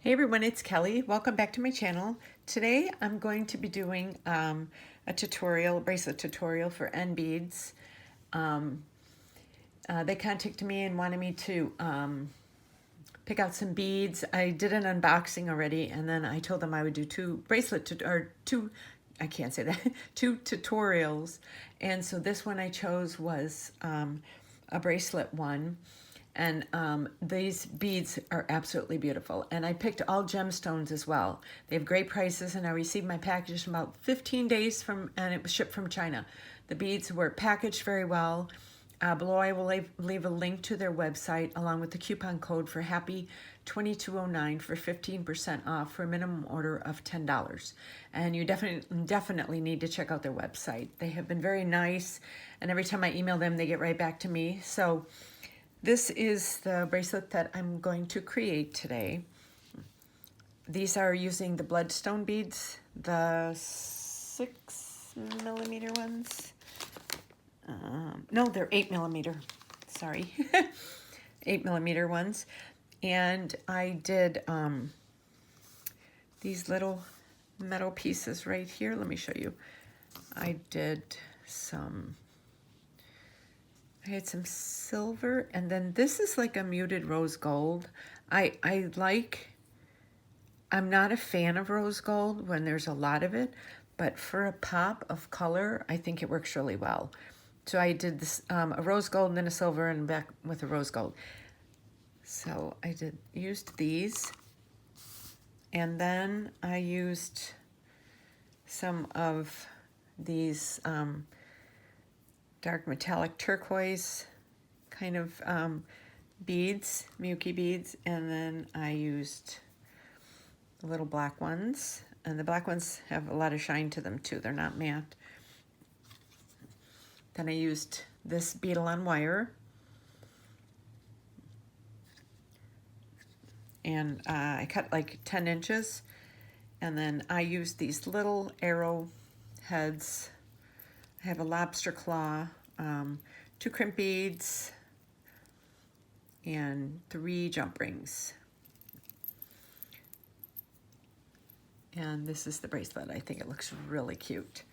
Hey everyone, it's Kelly. Welcome back to my channel. Today I'm going to be doing a bracelet tutorial for N beads. They contacted me and wanted me to pick out some beads. I did an unboxing already, and then I told them I would do I can't say that, two tutorials. And so this one I chose was a bracelet one. And these beads are absolutely beautiful. And I picked all gemstones as well. They have great prices, and I received my package in about 15 days and it was shipped from China. The beads were packaged very well. Below I will leave a link to their website along with the coupon code for Happy 2209 for 15% off for a minimum order of $10. And you definitely need to check out their website. They have been very nice, and every time I email them, they get right back to me. So this is the bracelet that I'm going to create today. These are using the Bloodstone beads, the 6mm ones. No, they're 8mm. Sorry, 8mm ones. And I did these little metal pieces right here. Let me show you. I had some silver, and then this is like a muted rose gold. I'm not a fan of rose gold when there's a lot of it, but for a pop of color, I think it works really well. So I did this, a rose gold and then a silver and back with a rose gold. So I used these, and then I used some of these dark metallic turquoise kind of beads, Milky beads, and then I used the little black ones, and the black ones have a lot of shine to them too. They're not matte. Then I used this beadle on wire, and I cut like 10 inches, and then I used these little arrow heads. I have a lobster claw, 2 crimp beads, and 3 jump rings. And this is the bracelet. I think it looks really cute.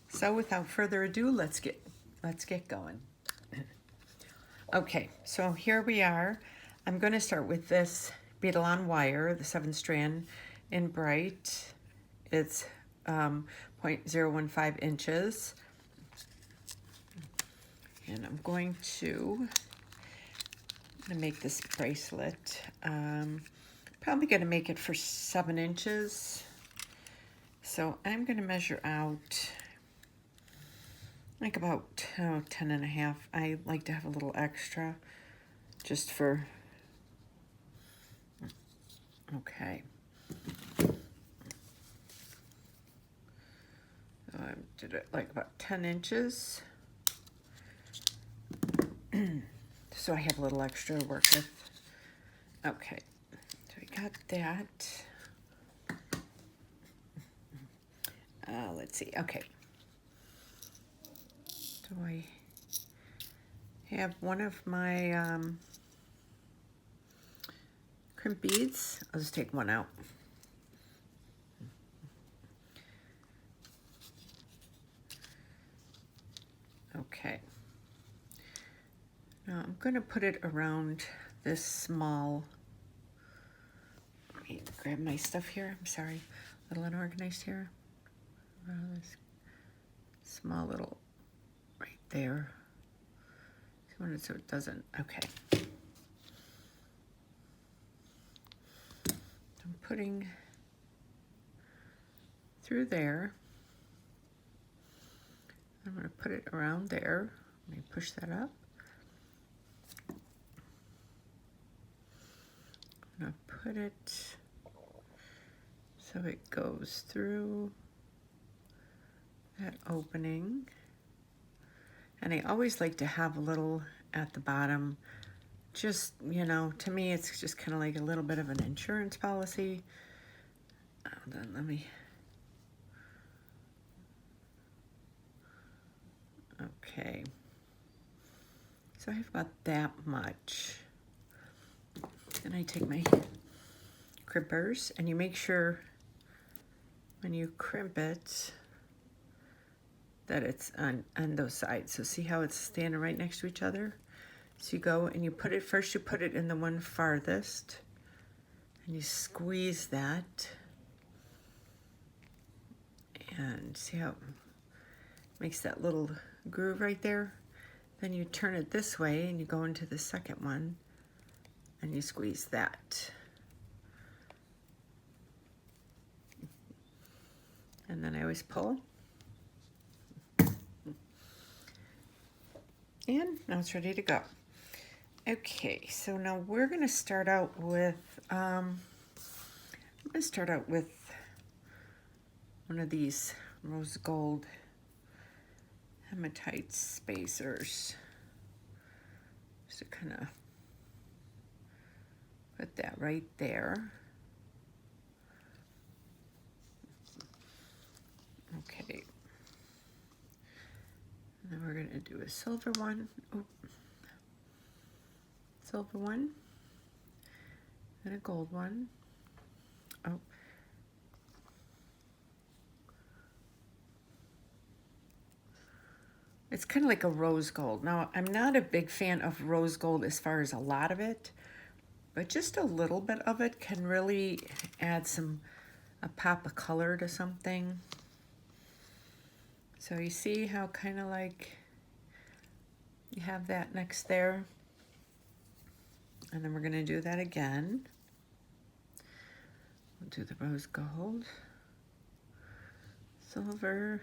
So without further ado, let's get going. Okay, so here we are. I'm going to start with this beadle on wire, the 7-strand in bright. It's 0.015 inches. And I'm going to make this bracelet. Probably going to make it for 7 inches. So I'm going to measure out like about 10.5. I like to have a little extra just for, okay. So I did it like about 10 inches. So I have a little extra to work with. Okay, so we got that. Let's see, okay. So I have one of my crimp beads. I'll just take one out. Okay. Now I'm going to put it around this small, let me grab my stuff here, I'm sorry, a little unorganized here. Around this small little, right there. So it doesn't, okay. I'm putting through there. I'm going to put it around there. Let me push that up. I'm going to put it so it goes through that opening. And I always like to have a little at the bottom. Just, you know, to me it's just kind of like a little bit of an insurance policy. Then let me, okay. So I have about that much. And I take my crimpers, and you make sure when you crimp it that it's on those sides. So see how it's standing right next to each other? So you go and you put it, first you put it in the one farthest, and you squeeze that, and see how it makes that little groove right there? Then you turn it this way and you go into the second one and you squeeze that. And then I always pull. And now it's ready to go. Okay, so now we're gonna start out with, I'm gonna start out with one of these rose gold hematite spacers. Just to kind of put that right there. Okay. And then we're gonna do a silver one. Oh. Silver one. And a gold one. Oh. It's kind of like a rose gold. Now, I'm not a big fan of rose gold as far as a lot of it, but just a little bit of it can really add a pop of color to something. So you see how kind of like you have that next there. And then we're going to do that again. We'll do the rose gold, silver,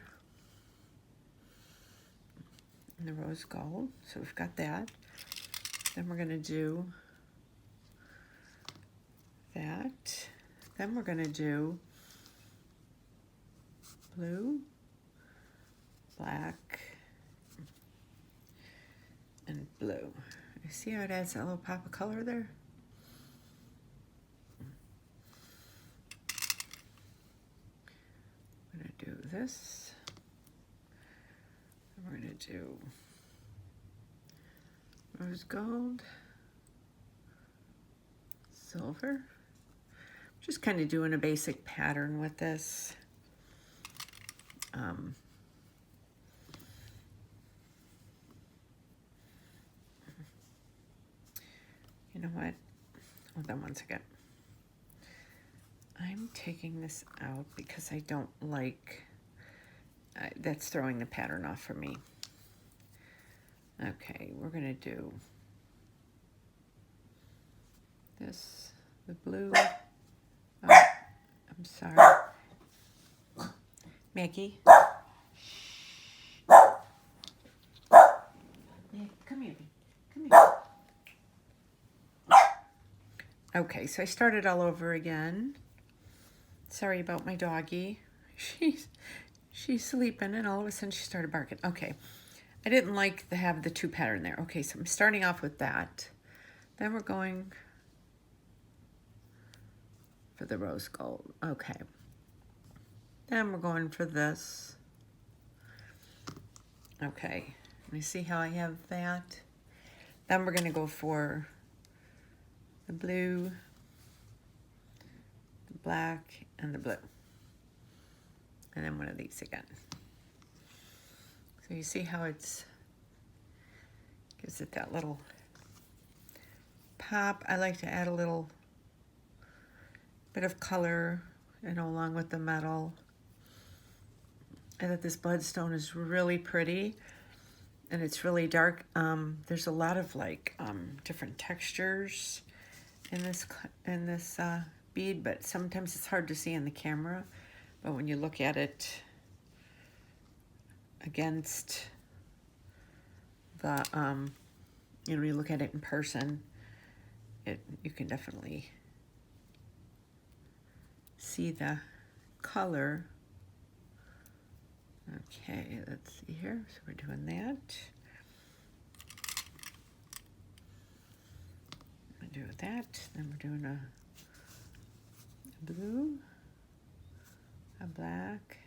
and the rose gold. So we've got that. Then we're going to do that. Then we're going to do blue, black, and blue. You see how it adds that little pop of color there? I'm going to do this. And we're going to do rose gold, silver. Just kind of doing a basic pattern with this. You know what? Hold on one second. I'm taking this out because I don't like, that's throwing the pattern off for me. Okay, we're gonna do this, the blue. Oh, I'm sorry. Maggie. Yeah, come here. Come here. Okay, so I started all over again. Sorry about my doggie. She's sleeping and all of a sudden she started barking. Okay, I didn't like to have the two pattern there. Okay, so I'm starting off with that. Then we're going for the rose gold. Okay. Then we're going for this. Okay, let me see how I have that. Then we're gonna go for the blue, the black, and the blue. And then one of these again. So you see how it's, gives it that little pop. I like to add a little bit of color, you know, along with the metal. I thought this bloodstone is really pretty, and it's really dark. There's a lot of like different textures in this bead, but sometimes it's hard to see in the camera. But when you look at it against the, you know, you look at it in person, you can definitely see the color. Okay, let's see here. So we're doing that. I'm gonna do that. Then we're doing a blue, a black,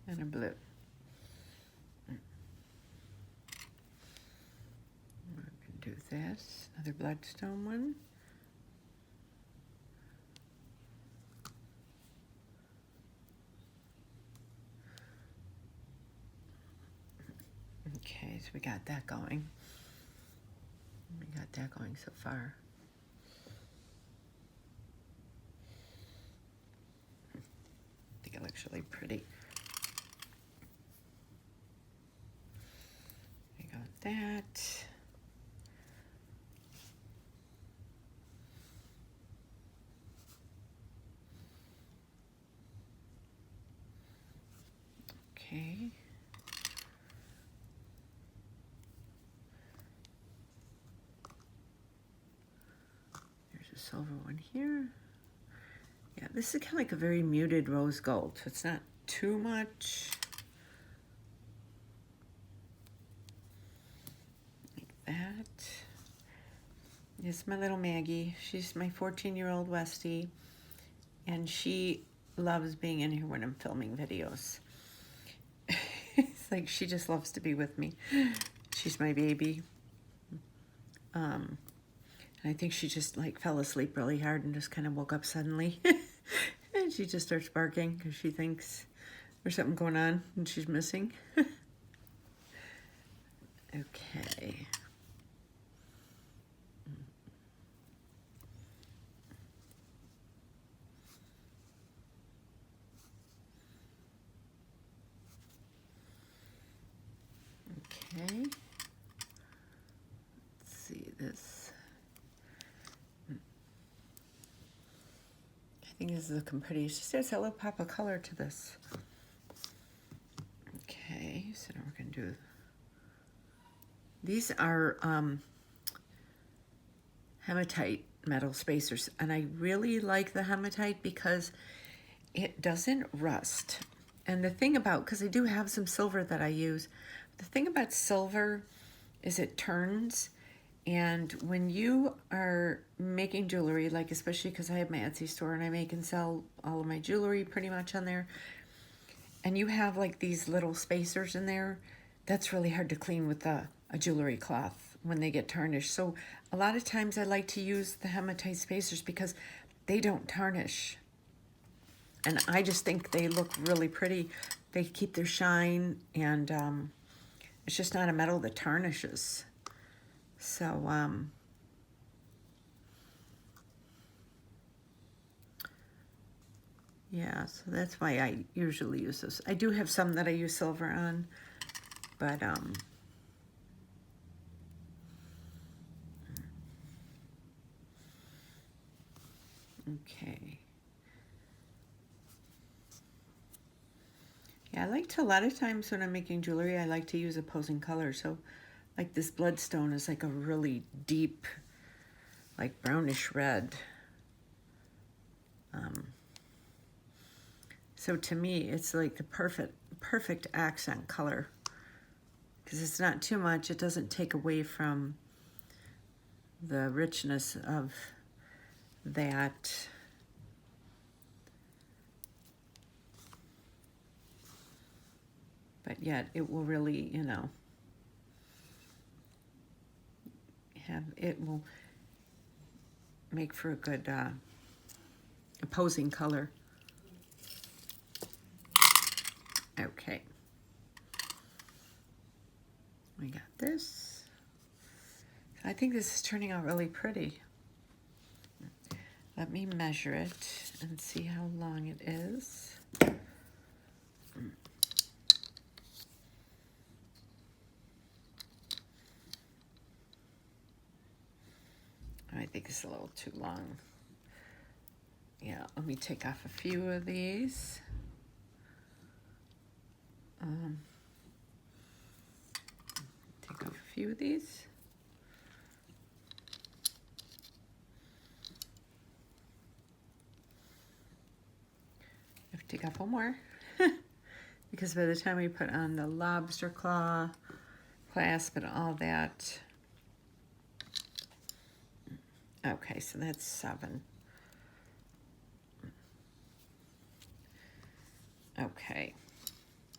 and a blue. We're gonna do this, another bloodstone one. so we got that going. We got that going so far. I think it looks really pretty. We got that. Okay. There's a silver one here. Yeah, this is kind of like a very muted rose gold, so it's not too much. Like that. It's my little Maggie. She's my 14-year-old Westie, and she loves being in here when I'm filming videos. It's like she just loves to be with me. She's my baby. And I think she just like fell asleep really hard and just kind of woke up suddenly. And she just starts barking because she thinks there's something going on and she's missing. Okay. Okay. Let's see this. I think this is looking pretty. It's just there's a little pop of color to this. Okay, so now we're gonna do. These are hematite metal spacers, and I really like the hematite because it doesn't rust. And the thing about, because I do have some silver that I use, the thing about silver is it turns, and when you are making jewelry, like especially because I have my Etsy store and I make and sell all of my jewelry pretty much on there, and you have like these little spacers in there, that's really hard to clean with a jewelry cloth when they get tarnished. So a lot of times I like to use the hematite spacers because they don't tarnish. And I just think they look really pretty. They keep their shine, and it's just not a metal that tarnishes. So, yeah, so that's why I usually use this. I do have some that I use silver on, but, okay. Yeah, I like to, a lot of times when I'm making jewelry, I like to use opposing colors. So, like this Bloodstone is like a really deep, like brownish red. So to me, it's like the perfect accent color. Because it's not too much, it doesn't take away from the richness of that. But yet it will really, you know, it will make for a good opposing color. Okay. We got this. I think this is turning out really pretty. Let me measure it and see how long it is. I think it's a little too long. Yeah, let me take off a few of these. Take off a few of these. I have to take off one more. Because by the time we put on the lobster claw clasp and all that. Okay, so that's 7. Okay,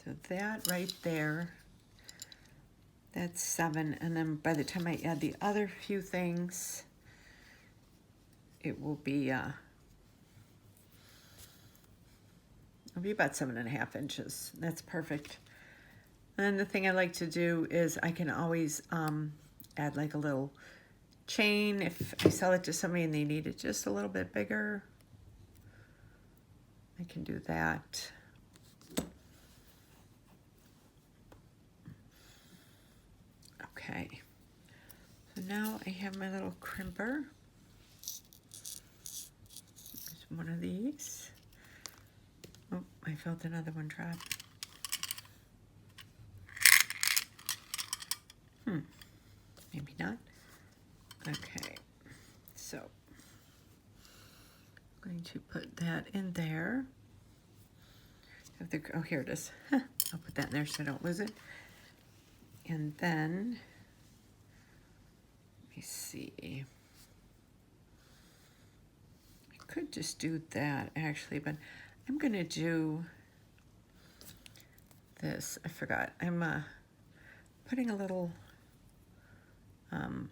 so that right there, that's 7. And then by the time I add the other few things, it will be it'll be about 7.5 inches. That's perfect. And then the thing I like to do is I can always add like a little chain if I sell it to somebody and they need it just a little bit bigger. I can do that. Okay, so now I have my little crimper. There's one of these. Oh, I felt another one drop. Maybe not. Okay, so I'm going to put that in there. Oh, here it is. I'll put that in there so I don't lose it. And then, let me see. I could just do that actually, but I'm gonna do this. I forgot. I'm putting a little, let me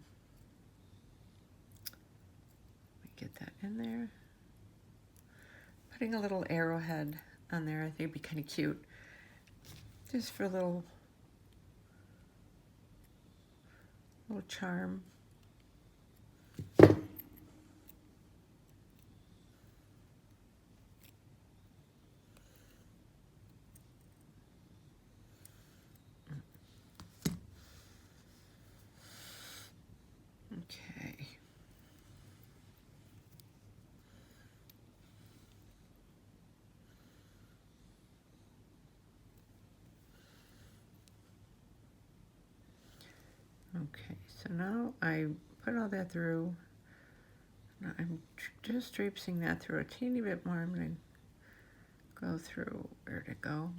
get that in there. Putting a little arrowhead on there. I think it'd be kind of cute. Just for a little charm. Okay. Okay, so now I put all that through. Now I'm just traipsing that through a teeny bit more. I'm going to go through where to go.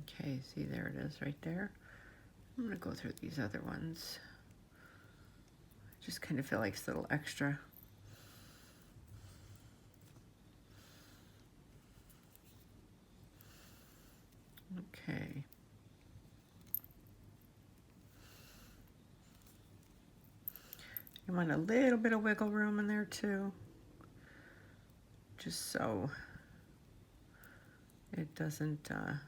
Okay, see, there it is right there. I'm going to go through these other ones. I just kind of feel like it's a little extra. Okay. You want a little bit of wiggle room in there too, just so it doesn't let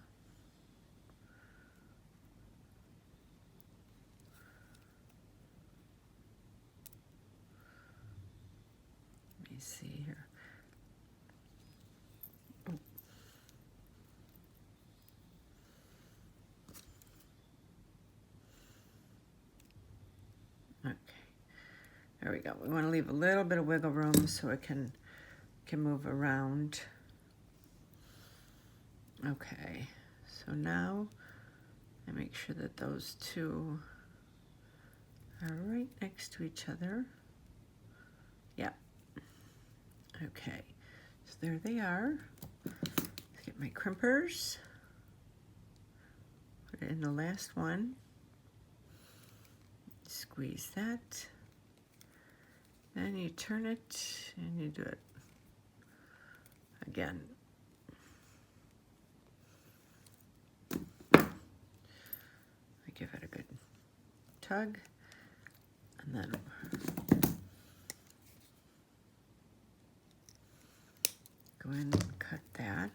me see here. Oh. Okay. There we go. We want to leave a little bit of wiggle room so it can move around. Okay, so now I make sure that those two are right next to each other. Yeah. Okay, so there they are. Let's get my crimpers. Put it in the last one. Squeeze that. Then you turn it and you do it again. I give it a good tug and then go in and cut that.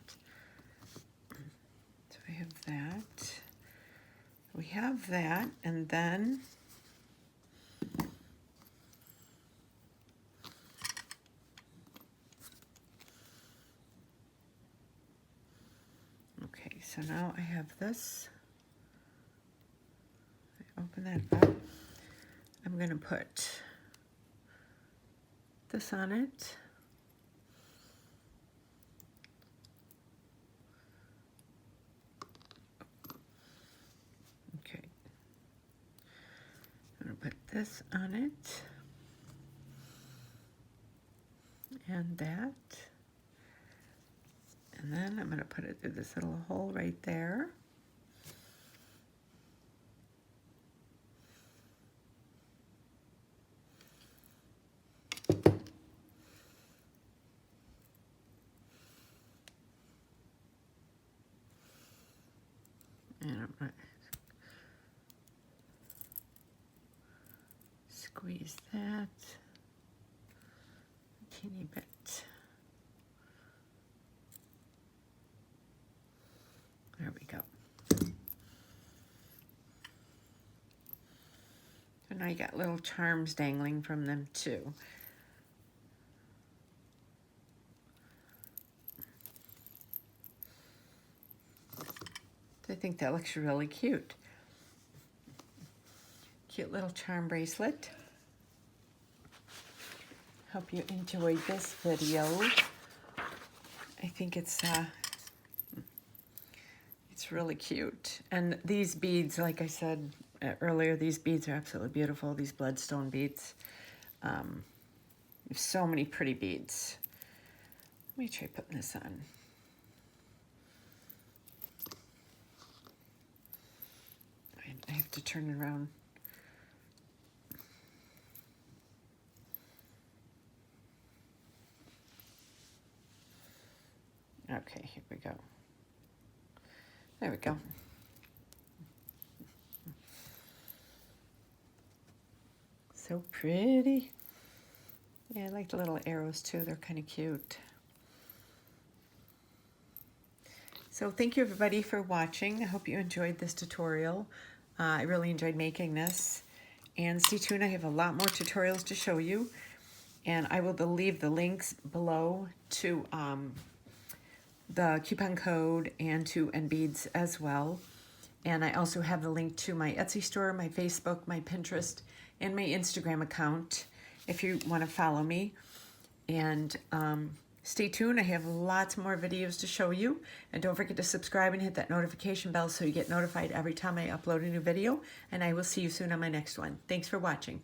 So we have that. We have that, and then okay, so now I have this. I open that up. I'm going to put this on it. Okay. I'm going to put this on it. And that. And then I'm going to put it through this little hole right there. And I'm going to squeeze that a teeny bit. And I got little charms dangling from them too. I think that looks really cute. Cute little charm bracelet. Hope you enjoyed this video. I think it's really cute. And these beads, like I said earlier, these beads are absolutely beautiful. These bloodstone beads. So many pretty beads. Let me try putting this on. I have to turn it around. Okay, here we go. There we go. So pretty. Yeah, I like the little arrows too. They're kind of cute. So thank you everybody for watching. I hope you enjoyed this tutorial. I really enjoyed making this. And stay tuned, I have a lot more tutorials to show you. And I will leave the links below to the coupon code and to beads as well. And I also have the link to my Etsy store, my Facebook, my Pinterest, and my Instagram account if you want to follow me. And stay tuned, I have lots more videos to show you. And don't forget to subscribe and hit that notification bell so you get notified every time I upload a new video. And I will see you soon on my next one. Thanks for watching.